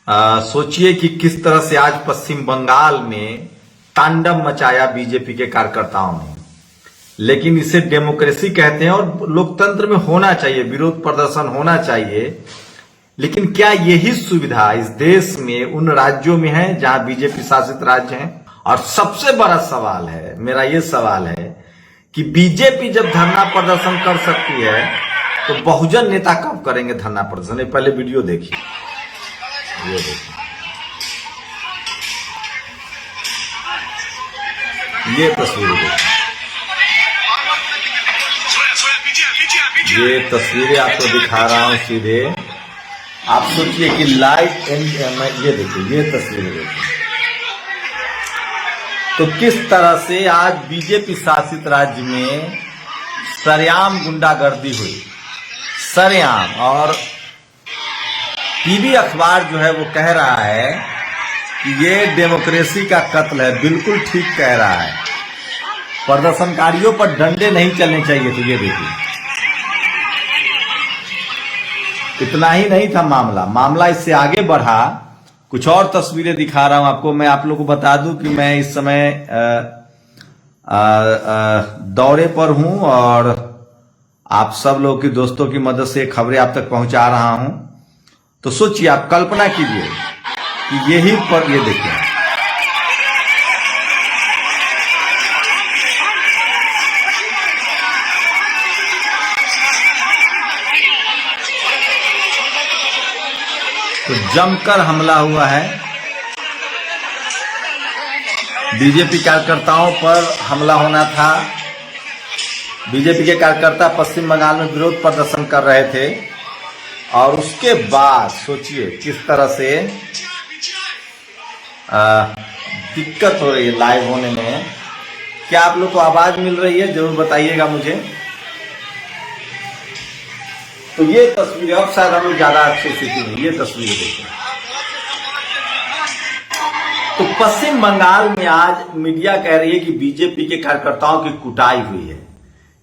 सोचिए कि किस तरह से आज पश्चिम बंगाल में तांडव मचाया बीजेपी के कार्यकर्ताओं ने। लेकिन इसे डेमोक्रेसी कहते हैं और लोकतंत्र में होना चाहिए, विरोध प्रदर्शन होना चाहिए। लेकिन क्या यही सुविधा इस देश में उन राज्यों में है जहां बीजेपी शासित राज्य हैं? और सबसे बड़ा सवाल है, मेरा ये सवाल है कि बीजेपी जब धरना प्रदर्शन कर सकती है तो बहुजन नेता कब करेंगे धरना प्रदर्शन? पहले वीडियो देखिए, ये देखिए, ये तस्वीर देखिए, ये तस्वीरें आपको दिखा रहा हूं सीधे। आप सोचिए कि लाइव ये देखिए, ये तस्वीरें देखिए। तो किस तरह से आज बीजेपी शासित राज्य में सरेआम गुंडागर्दी हुई, सरेआम। और टीवी अखबार जो है वो कह रहा है कि ये डेमोक्रेसी का कत्ल है। बिल्कुल ठीक कह रहा है। प्रदर्शनकारियों पर डंडे नहीं चलने चाहिए। तो ये देखिए, इतना ही नहीं था मामला इससे आगे बढ़ा। कुछ और तस्वीरें दिखा रहा हूं आपको। मैं आप लोगों को बता दूं कि मैं इस समय दौरे पर हूं और आप सब लोगों की दोस्तों की मदद से खबरें आप तक पहुंचा रहा हूं। तो सोचिए, आप कल्पना कीजिए कि यही पर, ये देखिए, तो जमकर हमला हुआ है। बीजेपी कार्यकर्ताओं पर हमला होना था। बीजेपी के कार्यकर्ता पश्चिम बंगाल में विरोध प्रदर्शन कर रहे थे और उसके बाद सोचिए किस तरह से दिक्कत हो रही है लाइव होने में। क्या आप लोग को आवाज मिल रही है? जरूर बताइएगा मुझे। तो ये तस्वीर, अब शायद हम लोग ज्यादा अच्छी स्थिति में, ये तस्वीर देखिए। तो पश्चिम बंगाल में आज मीडिया कह रही है कि बीजेपी के कार्यकर्ताओं की कुटाई हुई है,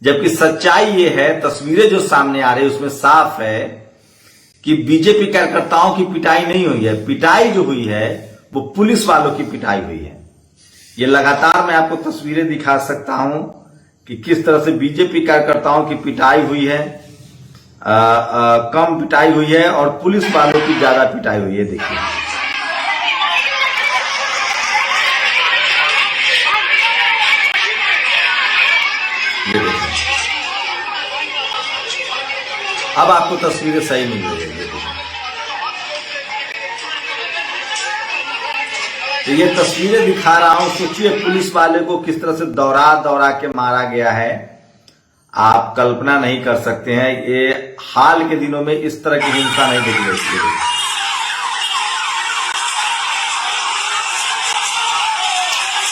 जबकि सच्चाई ये है, तस्वीरें जो सामने आ रही है उसमें साफ है कि बीजेपी कार्यकर्ताओं की पिटाई नहीं हुई है। पिटाई जो हुई है वो पुलिस वालों की पिटाई हुई है। ये लगातार मैं आपको तस्वीरें दिखा सकता हूं कि किस तरह से बीजेपी कार्यकर्ताओं की पिटाई हुई है, कम पिटाई हुई है और पुलिस वालों की ज्यादा पिटाई हुई है। देखिए, ये देखिए, अब आपको तस्वीरें सही मिल रही है। तो ये तस्वीरें दिखा रहा हूं। सोचिए पुलिस वाले को किस तरह से दौड़ा दौड़ा के मारा गया है, आप कल्पना नहीं कर सकते हैं। ये हाल के दिनों में इस तरह की हिंसा नहीं देखी जाती है।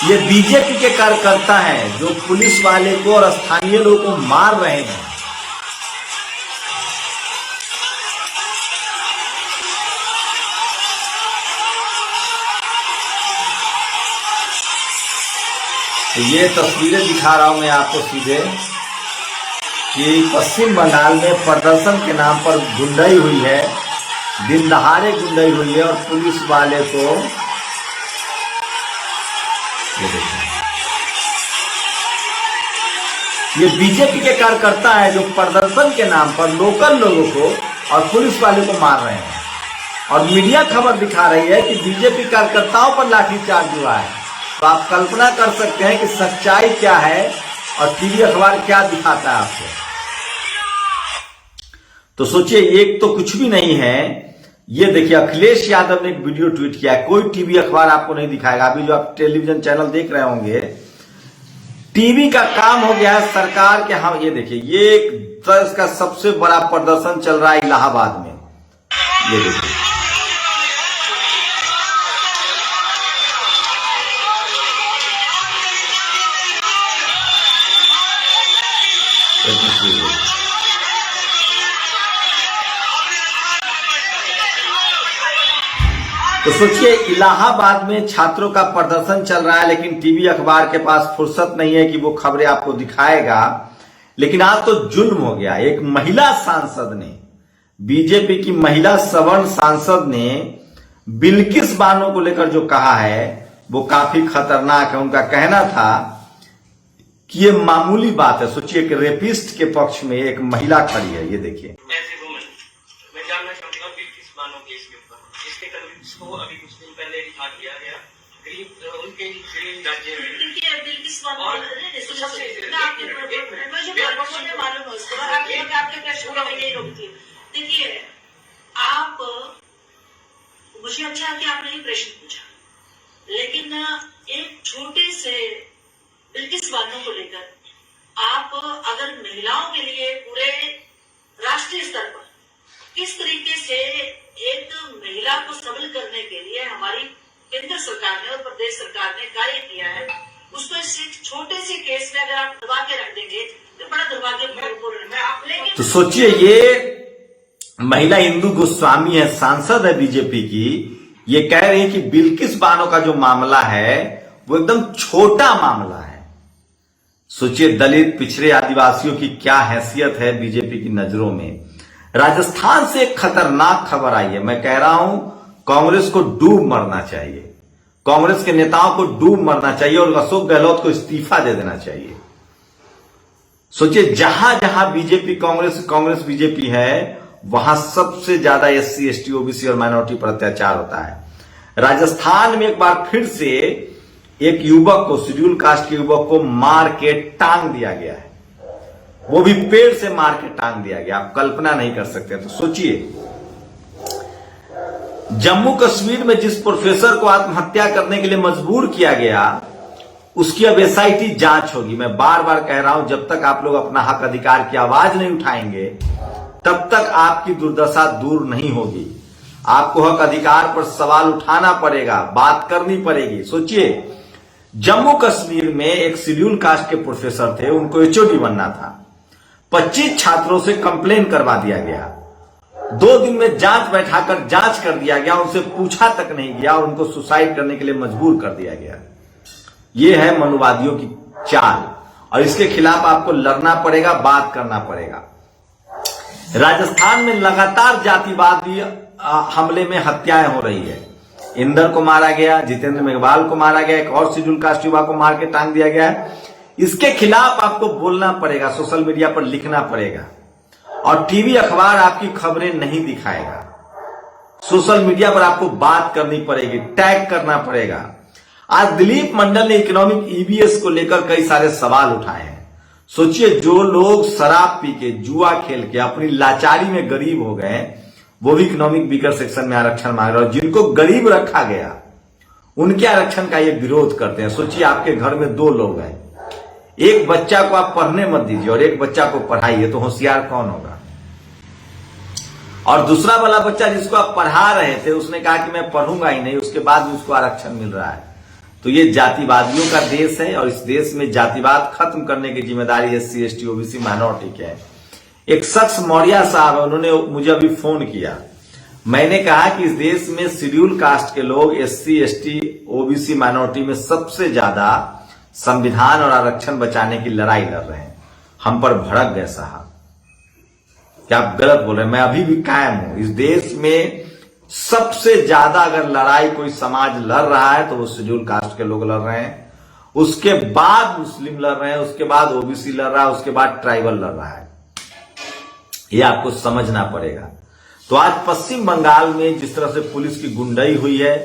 ये बीजेपी के कार्यकर्ता हैं जो पुलिस वाले को और स्थानीय लोगों को मार रहे हैं। तो ये तस्वीरें दिखा रहा हूं मैं आपको सीधे कि पश्चिम बंगाल में प्रदर्शन के नाम पर गुंडाई हुई है, दिन दहाड़े गुंडाई हुई है और पुलिस वाले को, ये बीजेपी के कार्यकर्ता है जो प्रदर्शन के नाम पर लोकल लोगों को और पुलिस वाले को मार रहे हैं। और मीडिया खबर दिखा रही है कि बीजेपी कार्यकर्ताओं पर लाठीचार्ज हुआ है। तो आप कल्पना कर सकते हैं कि सच्चाई क्या है और टीवी अखबार क्या दिखाता है आपको। तो सोचिए, एक तो कुछ भी नहीं है। ये देखिए, अखिलेश यादव ने एक वीडियो ट्वीट किया है। कोई टीवी अखबार आपको नहीं दिखाएगा। अभी जो आप टेलीविजन चैनल देख रहे होंगे, टीवी का काम हो गया है सरकार के। हाँ, ये देखिए, ये एक देश का सबसे बड़ा प्रदर्शन चल रहा है इलाहाबाद में। ये देखिए, तो सोचिए इलाहाबाद में छात्रों का प्रदर्शन चल रहा है, लेकिन टीवी अखबार के पास फुर्सत नहीं है कि वो खबरें आपको दिखाएगा। लेकिन आज तो जुल्म हो गया। एक महिला सांसद ने, बीजेपी की महिला सवर्ण सांसद ने बिल्किस बानो को लेकर जो कहा है वो काफी खतरनाक है। उनका कहना था कि ये मामूली बात है। सोचिए कि रेपिस्ट के पक्ष में एक महिला खड़ी है, ये देखिए। मैं जानना चाहूंगा बिल्किस बानो केस के ऊपर, जिसके इसको अभी कुछ दिन पहले रिहा किया गया उनके राज्य में। बिल्किस बानो मालूम है उसको, आपके प्रश्न को मैं नहीं रोकती। देखिए, आप मुझे अच्छा है कि आपने ये प्रश्न पूछा, लेकिन एक छोटे से बिल्किस बानो को लेकर आप अगर महिलाओं के लिए पूरे राष्ट्रीय स्तर पर किस तरीके से एक महिला को सबल करने के लिए हमारी केंद्र सरकार ने और प्रदेश सरकार ने कार्य किया है, उसको इस छोटे से केस में अगर आप दबा के रख देंगे तो बड़ा दुर्भाग्यपूर्ण है। तो सोचिए, ये महिला इंदु गोस्वामी है, सांसद है बीजेपी की, ये कह रही है कि बिल्किस बानो का जो मामला है वो एकदम छोटा मामला है। सोचिए, दलित पिछड़े आदिवासियों की क्या हैसियत है बीजेपी की नजरों में। राजस्थान से एक खतरनाक खबर आई है। मैं कह रहा हूं, कांग्रेस को डूब मरना चाहिए, कांग्रेस के नेताओं को डूब मरना चाहिए और अशोक गहलोत को इस्तीफा दे देना चाहिए। सोचिए, जहां जहां बीजेपी कांग्रेस बीजेपी है, वहां सबसे ज्यादा SC ST OBC और माइनॉरिटी पर अत्याचार होता है। राजस्थान में एक बार फिर से एक युवक को, शेड्यूल कास्ट के युवक को मार के टांग दिया गया है, वो भी पेड़ से मार के टांग दिया गया। आप कल्पना नहीं कर सकते। तो सोचिए, जम्मू कश्मीर में जिस प्रोफेसर को आत्महत्या करने के लिए मजबूर किया गया, उसकी अब SIT जांच होगी। मैं बार बार कह रहा हूं, जब तक आप लोग अपना हक अधिकार की आवाज नहीं उठाएंगे तब तक आपकी दुर्दशा दूर नहीं होगी। आपको हक अधिकार पर सवाल उठाना पड़ेगा, बात करनी पड़ेगी। सोचिए, जम्मू कश्मीर में एक शेड्यूल कास्ट के प्रोफेसर थे, उनको HOD बनना था। 25 छात्रों से कंप्लेन करवा दिया गया, 2 दिन में जांच बैठाकर जांच कर दिया गया, उनसे पूछा तक नहीं गया और उनको सुसाइड करने के लिए मजबूर कर दिया गया। यह है मनुवादियों की चाल और इसके खिलाफ आपको लड़ना पड़ेगा, बात करना पड़ेगा। राजस्थान में लगातार जातिवादी हमले में हत्याएं हो रही है। इंदर को मारा गया, जितेंद्र मेघवाल को मारा गया, एक और शेड्यूल कास्ट युवा को मार के टांग दिया गया है। इसके खिलाफ आपको बोलना पड़ेगा, सोशल मीडिया पर लिखना पड़ेगा और टीवी अखबार आपकी खबरें नहीं दिखाएगा। सोशल मीडिया पर आपको बात करनी पड़ेगी, टैग करना पड़ेगा। आज दिलीप मंडल ने इकोनॉमिक EVS को लेकर कई सारे सवाल उठाए हैं। सोचिए, जो लोग शराब पी के, जुआ खेल के अपनी लाचारी में गरीब हो गए, वो भी इकोनॉमिक वीकर सेक्शन में आरक्षण मांग रहे हैं और जिनको गरीब रखा गया उनके आरक्षण का ये विरोध करते हैं। सोचिए, आपके घर में 2 लोग हैं, एक बच्चा को आप पढ़ने मत दीजिए और एक बच्चा को पढ़ाइए, तो होशियार कौन होगा? और दूसरा वाला बच्चा जिसको आप पढ़ा रहे थे, उसने कहा कि मैं पढ़ूंगा ही नहीं, उसके बाद भी उसको आरक्षण मिल रहा है। तो ये जातिवादियों का देश है और इस देश में जातिवाद खत्म करने की जिम्मेदारी SC ST OBC माइनॉरिटी की है। एक शख्स मौर्या साहब है, उन्होंने मुझे अभी फोन किया। मैंने कहा कि इस देश में शेड्यूल कास्ट के लोग SC ST OBC माइनॉरिटी में सबसे ज्यादा संविधान और आरक्षण बचाने की लड़ाई लड़ रहे हैं। हम पर भड़क गए साहब, क्या आप गलत बोल रहे हैं? मैं अभी भी कायम हूं। इस देश में सबसे ज्यादा अगर लड़ाई कोई समाज लड़ रहा है तो वो शेड्यूल कास्ट के लोग लड़ रहे हैं, उसके बाद मुस्लिम लड़ रहे हैं, उसके बाद OBC लड़ रहा है, उसके बाद ट्राइबल लड़ रहा है। ये आपको समझना पड़ेगा। तो आज पश्चिम बंगाल में जिस तरह से पुलिस की गुंडाई हुई है,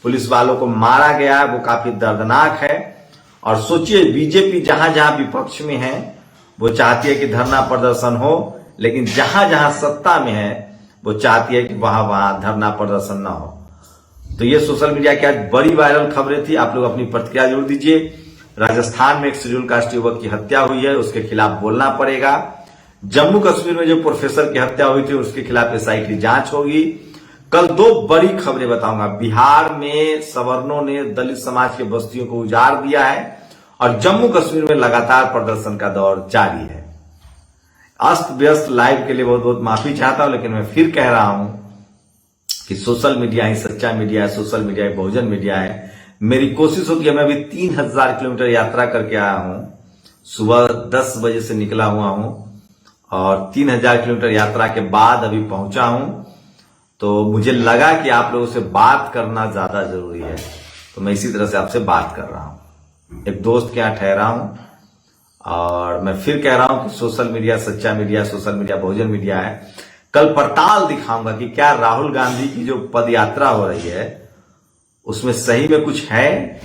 पुलिस वालों को मारा गया है, वो काफी दर्दनाक है। और सोचिए, बीजेपी जहां जहां विपक्ष में है वो चाहती है कि धरना प्रदर्शन हो, लेकिन जहां जहां सत्ता में है वो चाहती है कि वहां वहां धरना प्रदर्शन ना हो। तो ये सोशल मीडिया की आज बड़ी वायरल खबरें थी। आप लोग अपनी प्रतिक्रिया जरूर दीजिए। राजस्थान में एक शेड्यूल कास्ट युवक की हत्या हुई है, उसके खिलाफ बोलना पड़ेगा। जम्मू कश्मीर में जो प्रोफेसर की हत्या हुई थी उसके खिलाफ SIT जांच होगी। कल 2 बड़ी खबरें बताऊंगा। बिहार में सवर्णों ने दलित समाज के बस्तियों को उजाड़ दिया है और जम्मू कश्मीर में लगातार प्रदर्शन का दौर जारी है। अस्त व्यस्त लाइव के लिए बहुत बहुत माफी चाहता हूं, लेकिन मैं फिर कह रहा हूं कि सोशल मीडिया ही सच्चा मीडिया है, सोशल मीडिया ही बहुजन मीडिया है। मेरी कोशिश होती है, मैं अभी 3000 किलोमीटर यात्रा करके आया हूं, सुबह 10 बजे से निकला हुआ हूं और 3000 किलोमीटर यात्रा के बाद अभी पहुंचा हूं। तो मुझे लगा कि आप लोगों से बात करना ज्यादा जरूरी है, तो मैं इसी तरह से आपसे बात कर रहा हूं। एक दोस्त के यहाँ ठहरा हूं और मैं फिर कह रहा हूं कि सोशल मीडिया सच्चा मीडिया, सोशल मीडिया बहुजन मीडिया है। कल पड़ताल दिखाऊंगा कि क्या राहुल गांधी की जो पद यात्रा हो रही है उसमें सही में कुछ है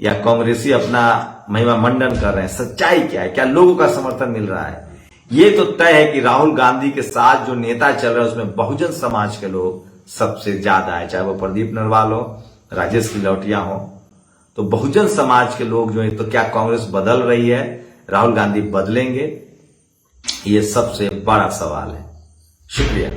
या कांग्रेसी अपना महिमा मंडन कर रहे हैं। सच्चाई क्या है, क्या लोगों का समर्थन मिल रहा है। ये तो तय है कि राहुल गांधी के साथ जो नेता चल रहे हैं उसमें बहुजन समाज के लोग सबसे ज्यादा है, चाहे वो प्रदीप नरवाल हो, राजेश खिलौटिया हो। तो बहुजन समाज के लोग जो है, तो क्या कांग्रेस बदल रही है, राहुल गांधी बदलेंगे, ये सबसे बड़ा सवाल है। शुक्रिया।